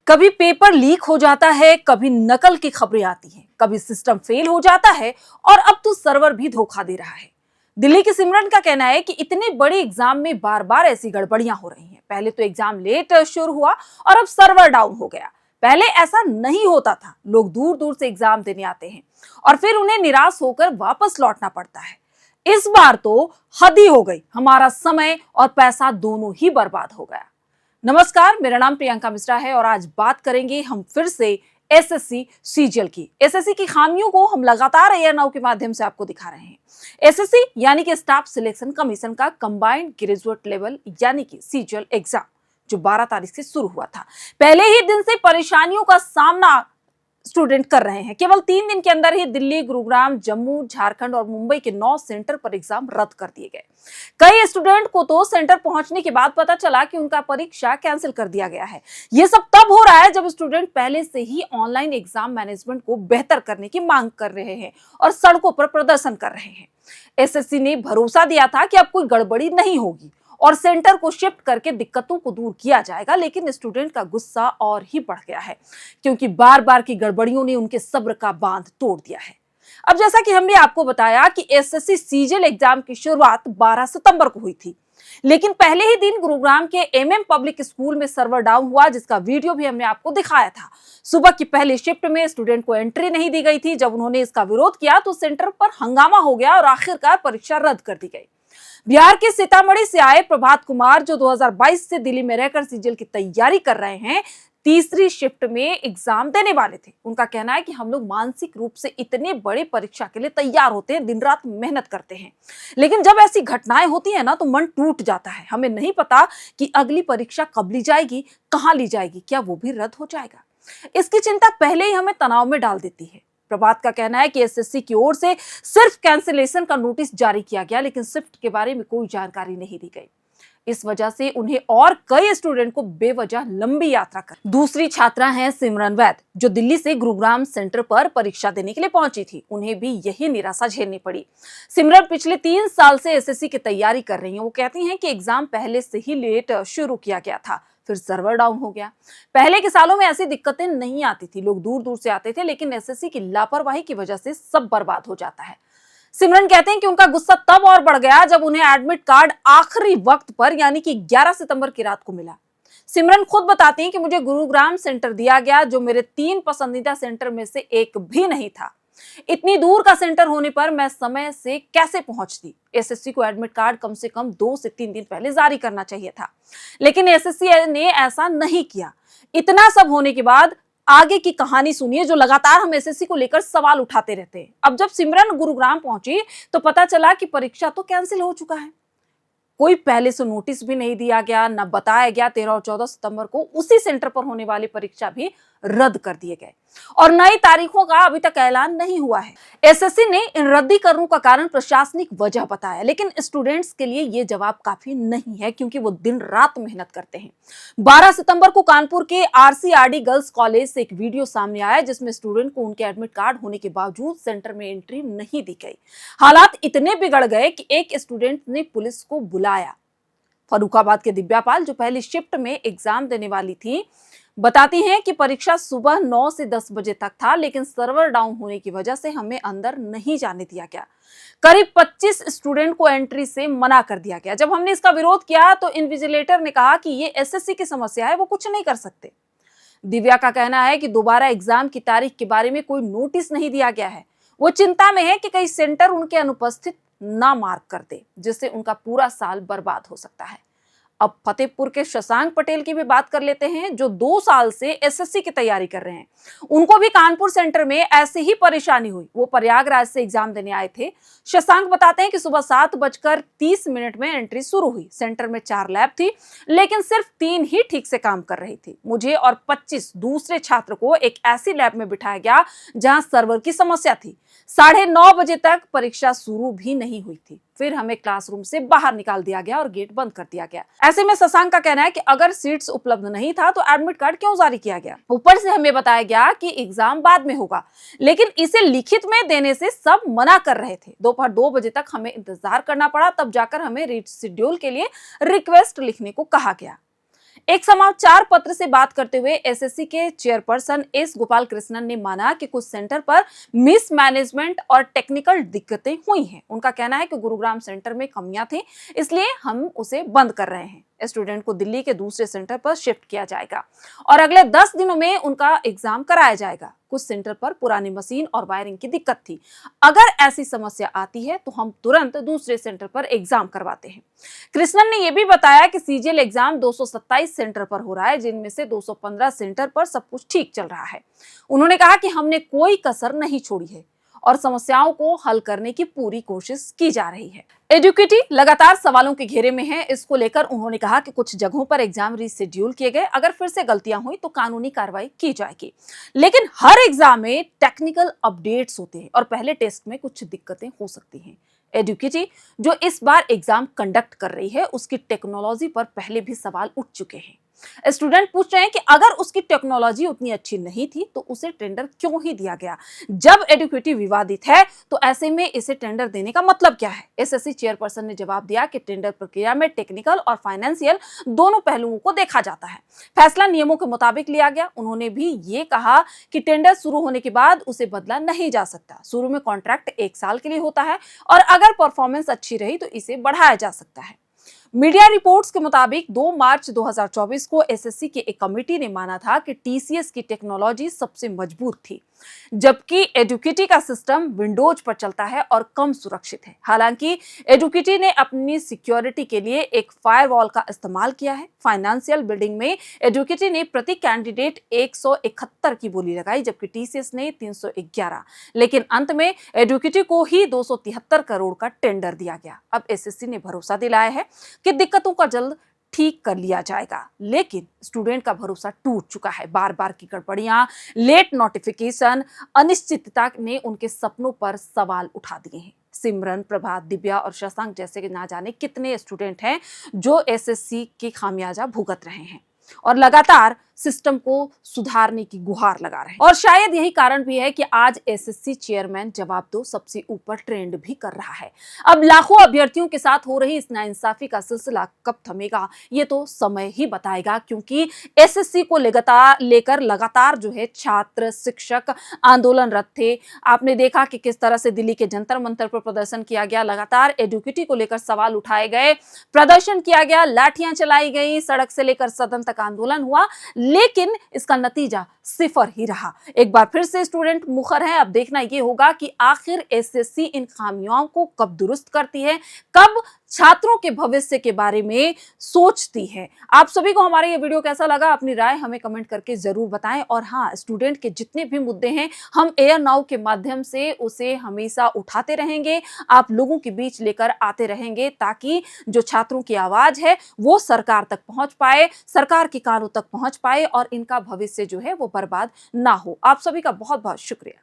कभी paper leak हो जाता है, कभी नकल की खबरें आती हैं, कभी सिस्टम फेल हो जाता है और अब तो सर्वर भी धोखा दे रहा है। दिल्ली की सिमरन का कहना है कि इतने बड़े एग्जाम में बार बार ऐसी गड़बड़ियां हो रही हैं। पहले तो एग्जाम लेट शुरू हुआ और अब सर्वर डाउन हो गया। पहले ऐसा नहीं होता था। लोग दूर दूर से एग्जाम देने आते हैं और फिर उन्हें निराश होकर वापस लौटना पड़ता है। इस बार तो हद ही हो गई, हमारा समय और पैसा दोनों ही बर्बाद हो गया। नमस्कार, मेरा नाम प्रियंका मिश्रा है और आज बात करेंगे हम फिर से एसएससी सीजीएल की। एसएससी की खामियों को हम लगातार एयर नाउ के माध्यम से आपको दिखा रहे हैं। एसएससी यानी कि स्टाफ सिलेक्शन कमीशन का कंबाइंड ग्रेजुएट लेवल यानी कि सीजीएल एग्जाम जो 12 तारीख से शुरू हुआ था, पहले ही दिन से परेशानियों का सामना स्टूडेंट कर रहे हैं। केवल 3 दिन के अंदर ही दिल्ली, गुरुग्राम, जम्मू, झारखंड और मुंबई के 9 सेंटर पर एग्जाम रद्द कर दिए गए। कई स्टूडेंट को तो सेंटर पहुंचने के बाद पता चला कि उनका परीक्षा कैंसिल कर दिया गया है। यह सब तब हो रहा है जब स्टूडेंट पहले से ही ऑनलाइन एग्जाम मैनेजमेंट को बेहतर करने की मांग कर रहे हैं और सड़कों पर प्रदर्शन कर रहे हैं। एसएससी ने भरोसा दिया था कि अब कोई गड़बड़ी नहीं होगी और सेंटर को शिफ्ट करके दिक्कतों को दूर किया जाएगा, लेकिन स्टूडेंट का गुस्सा और ही बढ़ गया है क्योंकि बार बार की गड़बड़ियों ने उनके सब्र का बांध तोड़ दिया है। अब जैसा कि हमने आपको बताया कि एसएससी सीजीएल एग्जाम की शुरुआत 12 सितंबर को हुई थी, लेकिन पहले ही दिन गुरुग्राम के एमएम पब्लिक स्कूल में सर्वर डाउन हुआ, जिसका वीडियो भी हमने आपको दिखाया था। सुबह की पहली शिफ्ट में स्टूडेंट को एंट्री नहीं दी गई थी। जब उन्होंने इसका विरोध किया तो सेंटर पर हंगामा हो गया और आखिरकार परीक्षा रद्द कर दी गई। बिहार के सीतामढ़ी से आए प्रभात कुमार, जो 2022 से दिल्ली में रहकर सीजीएल की तैयारी कर रहे हैं, तीसरी शिफ्ट में एग्जाम देने वाले थे। उनका कहना है कि हम लोग मानसिक रूप से इतने बड़े परीक्षा के लिए तैयार होते हैं, दिन रात मेहनत करते हैं, लेकिन जब ऐसी घटनाएं होती है ना तो मन टूट जाता है। हमें नहीं पता कि अगली परीक्षा कब ली जाएगी, कहां ली जाएगी, क्या वो भी रद्द हो जाएगा। इसकी चिंता पहले ही हमें तनाव में डाल देती है। प्रभात का कहना है कि एसएससी की ओर से सिर्फ कैंसिलेशन का नोटिस जारी किया गया, लेकिन शिफ्ट के बारे में कोई जानकारी नहीं दी गई। इस वजह से उन्हें और कई स्टूडेंट को बेवजह लंबी यात्रा कर। दूसरी छात्रा हैं सिमरन वैद, जो दिल्ली से गुरुग्राम सेंटर पर परीक्षा देने के लिए पहुंची थी। उन्हें भी यही निराशा झेलनी पड़ी। सिमरन पिछले 3 साल से एसएससी की तैयारी कर रही हैं। वो कहती हैं कि एग्जाम पहले से ही लेट शुरू किया गया था, फिर सर्वर डाउन हो गया। पहले के सालों में ऐसी दिक्कतें नहीं आती थी, लोग दूर दूर से आते थे, लेकिन एसएससी की लापरवाही की वजह से सब बर्बाद हो जाता है। सिमरन कहते हैं कि उनका गुस्सा तब और बढ़ गया जब उन्हें एडमिट कार्ड आखिरी वक्त पर यानी कि 11 सितंबर की रात को मिला। सिमरन खुद बताती हैं कि मुझे गुरुग्राम सेंटर दिया गया, जो मेरे 3 पसंदीदा सेंटर में से एक भी नहीं था। इतनी दूर का सेंटर होने पर मैं समय से कैसे पहुंचती। एसएससी को एडमिट कार्ड कम से कम 2 से 3 दिन पहले जारी करना चाहिए था, लेकिन एसएससी ने ऐसा नहीं किया। इतना सब होने के बाद आगे की कहानी सुनिए, जो लगातार हम एसएससी को लेकर सवाल उठाते रहते हैं। अब जब सिमरन गुरुग्राम पहुंची तो पता चला कि परीक्षा तो कैंसिल हो चुका है। कोई पहले से नोटिस भी नहीं दिया गया, न बताया गया। 13 और 14 सितंबर को उसी सेंटर पर होने वाली परीक्षा भी रद्द कर दिए गए और नई तारीखों का अभी तक ऐलान नहीं हुआ है। एसएससी ने इन रद्दीकरणों का कारण प्रशासनिक वजह बताया, लेकिन स्टूडेंट्स के लिए ये जवाब काफी नहीं है क्योंकि वो दिन रात मेहनत करते हैं। 12 सितंबर को कानपुर के आरसीआरडी गर्ल्स कॉलेज से एक वीडियो सामने आया, जिसमें स्टूडेंट को उनके एडमिट कार्ड होने के बावजूद सेंटर में एंट्री नहीं दी गई। हालात इतने बिगड़ गए कि एक स्टूडेंट ने पुलिस को बुलाया। फर्रुखाबाद के दिव्या पाल, जो पहली शिफ्ट में एग्जाम देने वाली थी, बताती हैं कि परीक्षा सुबह 9 से 10 बजे तक था, लेकिन सर्वर डाउन होने की वजह से हमें अंदर नहीं जाने दिया गया। करीब 25 स्टूडेंट को एंट्री से मना कर दिया गया। जब हमने इसका विरोध किया तो इन्विजिलेटर ने कहा कि ये एसएससी की समस्या है, वो कुछ नहीं कर सकते। दिव्या का कहना है कि दोबारा एग्जाम की तारीख के बारे में कोई नोटिस नहीं दिया गया है। वो चिंता में है कि कई सेंटर उनके अनुपस्थित ना मार्क कर दे, जिससे उनका पूरा साल बर्बाद हो सकता है। अब फतेहपुर के शशांक पटेल की भी बात कर लेते हैं, जो 2 साल से एसएससी की तैयारी कर रहे हैं। उनको भी कानपुर सेंटर में ऐसे ही परेशानी हुई। वो प्रयागराज से एग्जाम देने आए थे। शशांक बताते हैं कि सुबह 7:30 में एंट्री शुरू हुई। सेंटर में 4 लैब थी, लेकिन सिर्फ 3 ही ठीक से काम कर रही थी। मुझे और 25 दूसरे छात्र को एक ऐसी लैब में बिठाया गया जहां सर्वर की समस्या थी। 9:30 बजे तक परीक्षा शुरू भी नहीं हुई थी। फिर हमें क्लासरूम से बाहर निकाल दिया गया और गेट बंद कर दिया गया। ऐसे में शशांक का कहना है कि अगर सीट्स उपलब्ध नहीं था तो एडमिट कार्ड क्यों जारी किया गया। ऊपर से हमें बताया गया कि एग्जाम बाद में होगा, लेकिन इसे लिखित में देने से सब मना कर रहे थे। दोपहर 2 बजे तक हमें इंतजार करना पड़ा, तब जाकर हमें रीशेड्यूल के लिए रिक्वेस्ट लिखने को कहा गया। एक समाचार पत्र से बात करते हुए एसएससी के चेयरपर्सन एस गोपाल कृष्णन ने माना कि कुछ सेंटर पर मिसमैनेजमेंट और टेक्निकल दिक्कतें हुई हैं। उनका कहना है कि गुरुग्राम सेंटर में कमियां थी, इसलिए हम उसे बंद कर रहे हैं। स्टूडेंट को दिल्ली के दूसरे सेंटर पर शिफ्ट किया जाएगा और अगले 10 दिनों में उनका एग्जाम कराया जाएगा। कुछ सेंटर पर पुरानी मशीन और वायरिंग की दिक्कत थी। अगर ऐसी समस्या आती है तो हम तुरंत दूसरे सेंटर पर एग्जाम करवाते हैं। कृष्णन ने यह भी बताया कि सीजीएल एग्जाम 227 सेंटर पर हो रहा है, जिनमें से 215 सेंटर पर सब कुछ ठीक चल रहा है। उन्होंने कहा कि हमने कोई कसर नहीं छोड़ी है और समस्याओं को हल करने की पूरी कोशिश की जा रही है। एडुकेटी लगातार सवालों के घेरे में है। इसको लेकर उन्होंने कहा कि कुछ जगहों पर एग्जाम रीशेड्यूल किए गए, अगर फिर से गलतियां हुई तो कानूनी कार्रवाई की जाएगी। लेकिन हर एग्जाम में टेक्निकल अपडेट्स होते हैं और पहले टेस्ट में कुछ दिक्कतें हो सकती हैं। एडुकेटी जो इस बार एग्जाम कंडक्ट कर रही है, उसकी टेक्नोलॉजी पर पहले भी सवाल उठ चुके हैं। स्टूडेंट पूछ रहे हैं कि अगर उसकी टेक्नोलॉजी उतनी अच्छी नहीं थी तो उसे टेंडर क्यों ही दिया गया। जब एडुकेटी विवादित है तो ऐसे में इसे टेंडर देने का मतलब क्या है। एसएससी चेयरपर्सन ने जवाब दिया कि टेंडर प्रक्रिया में टेक्निकल और फाइनेंशियल दोनों पहलुओं को देखा जाता है। फैसला नियमों के मुताबिक लिया गया। उन्होंने भी ये कहा कि टेंडर शुरू होने के बाद उसे बदला नहीं जा सकता। शुरू में कॉन्ट्रैक्ट 1 साल के लिए होता है और अगर परफॉर्मेंस अच्छी रही तो इसे बढ़ाया जा सकता है। मीडिया रिपोर्ट्स के मुताबिक 2 मार्च 2024 को एसएससी की एक कमेटी ने माना था कि टीसीएस की टेक्नोलॉजी सबसे मजबूत थी, जबकि एडुकेटी का सिस्टम विंडोज पर चलता है और कम सुरक्षित है। हालांकि एडुकेटी ने अपनी सिक्योरिटी के लिए एक फायरवॉल का इस्तेमाल किया है। फाइनेंशियल बिल्डिंग में एडुकेटी ने प्रति कैंडिडेट 171 की बोली लगाई, जबकि टीसीएस ने 311। लेकिन अंत में एडुकेटी को ही 273 करोड़ का टेंडर दिया गया। अब एसएससी ने भरोसा दिलाया है कि दिक्कतों का जल्द ठीक कर लिया जाएगा, लेकिन स्टूडेंट का भरोसा टूट चुका है। बार बार की गड़बड़ियां, लेट नोटिफिकेशन, अनिश्चितता ने उनके सपनों पर सवाल उठा दिए हैं। सिमरन, प्रभात, दिव्या और शशांक जैसे कि ना जाने कितने स्टूडेंट हैं जो एसएससी की खामियाजा भुगत रहे हैं और लगातार सिस्टम को सुधारने की गुहार लगा रहे हैं। और शायद यही कारण भी है कि आज एसएससी चेयरमैन जवाब दो सबसे ऊपर ट्रेंड भी कर रहा है। अब लाखों अभ्यर्थियों के साथ हो रही इस नाइंसाफी का सिलसिला कब थमेगा ये तो समय ही बताएगा, क्योंकि एसएससी को लेकर लगातार जो है छात्र, शिक्षक आंदोलनरत थे। आपने देखा कि किस तरह से दिल्ली के जंतर मंतर पर प्रदर्शन किया गया, लगातार एडुकेटी को लेकर सवाल उठाए गए, प्रदर्शन किया गया, लाठियां चलाई गई, सड़क से लेकर सदन तक आंदोलन हुआ, लेकिन इसका नतीजा सिफर ही रहा। एक बार फिर से स्टूडेंट मुखर हैं। अब देखना यह होगा कि आखिर एसएससी इन खामियों को कब दुरुस्त करती है, कब छात्रों के भविष्य के बारे में सोचती है। आप सभी को हमारा ये वीडियो कैसा लगा, अपनी राय हमें कमेंट करके जरूर बताएं। और हाँ, स्टूडेंट के जितने भी मुद्दे हैं हम एयर नाउ के माध्यम से उसे हमेशा उठाते रहेंगे, आप लोगों के बीच लेकर आते रहेंगे, ताकि जो छात्रों की आवाज है वो सरकार तक पहुंच पाए, सरकार के कानों तक पहुंच पाए और इनका भविष्य जो है वो बर्बाद ना हो। आप सभी का बहुत बहुत शुक्रिया।